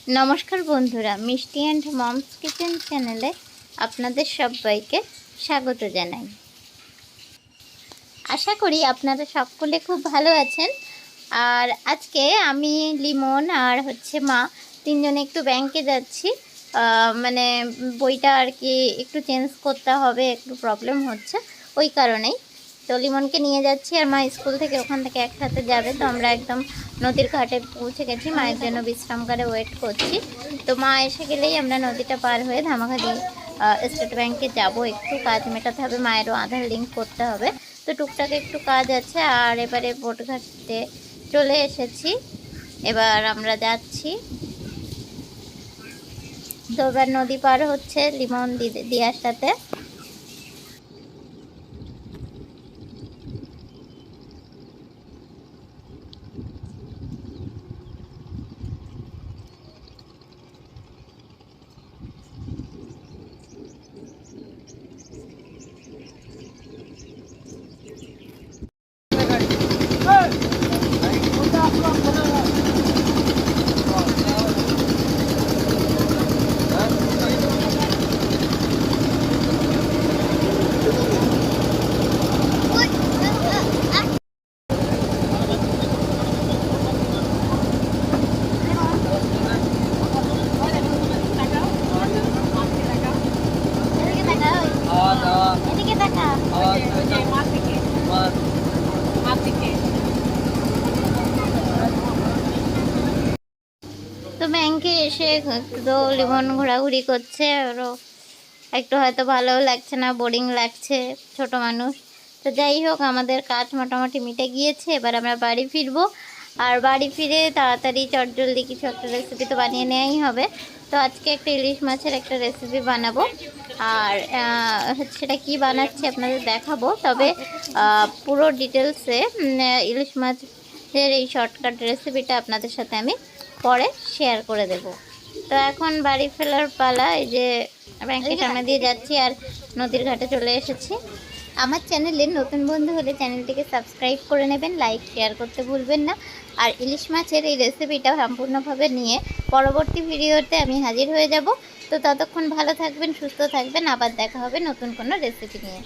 নমস্কার বন্ধুরা, মিষ্টি অ্যান্ড মমস কিচেন চ্যানেলে আপনাদের সবাইকে স্বাগত জানাই। আশা করি আপনারা সকলে খুব ভালো আছেন। আর আজকে আমি, লিমন আর মা তিনজনে একটু ব্যাংকে যাচ্ছি। মানে বইটা আর কি একটু চেঞ্জ করতে হবে, একটু প্রবলেম হচ্ছে, ওই কারণেই। তো লিমনকে নিয়ে যাচ্ছি আর মা স্কুল থেকে ওখান থেকে একসাথে যাবে। তো আমরা একদম নদীর ঘাটে পৌঁছে গেছি, মায়ের জন্য বিশ্রাম করে ওয়েট করছি। তো মা এসে গেলেই আমরা নদীটা পার হয়ে ধামাখালি স্টেট ব্যাংকে যাব। একটু কাজ মেটাতে হবে, মায়েরও আধার লিঙ্ক করতে হবে, তো টুকটাক একটু কাজ আছে। আর এবারে বোটঘাটে চলে এসেছি, এবার আমরা যাচ্ছি। তো এবার নদী পার হচ্ছে লিমন দিয়ার সাথে। তো ব্যাংকে এসে তো লিমন ঘোরাঘুরি করছে, ওরও একটু হয়তো ভালোও লাগছে না, বোরিং লাগছে, ছোট মানুষ। তো যাই হোক, আমাদের কাজ মোটামুটি মিটে গিয়েছে। এবার আমরা বাড়ি ফিরবো। আর বাড়ি ফিরে তাড়াতাড়ি চটজলদি কিছু একটা রেসিপি তো বানিয়ে নেওয়াই হবে। তো আজকে একটা ইলিশ মাছের একটা রেসিপি বানাবো। আর সেটা কি বানাচ্ছি আপনাদের দেখাবো, তবে পুরো ডিটেলসে ইলিশ মাছের এই শর্টকাট রেসিপিটা আপনাদের সাথে আমি পরে শেয়ার করে দেব। তো এখন বাড়ি ফেরার পালা। এই যে ব্যাংকের সামনে দিয়ে যাচ্ছি আর নদীর ঘাটে চলে এসেছি। আমার চ্যানেলে নতুন বন্ধু হলে চ্যানেলটিকে সাবস্ক্রাইব করে নেবেন, লাইক শেয়ার করতে ভুলবেন না। আর ইলিশ মাছের এই রেসিপিটা সম্পূর্ণভাবে নিয়ে পরবর্তী ভিডিওতে আমি হাজির হয়ে যাব। তো ততক্ষণ ভালো থাকবেন, সুস্থ থাকবেন, আবার দেখা হবে নতুন কোনো রেসিপি নিয়ে।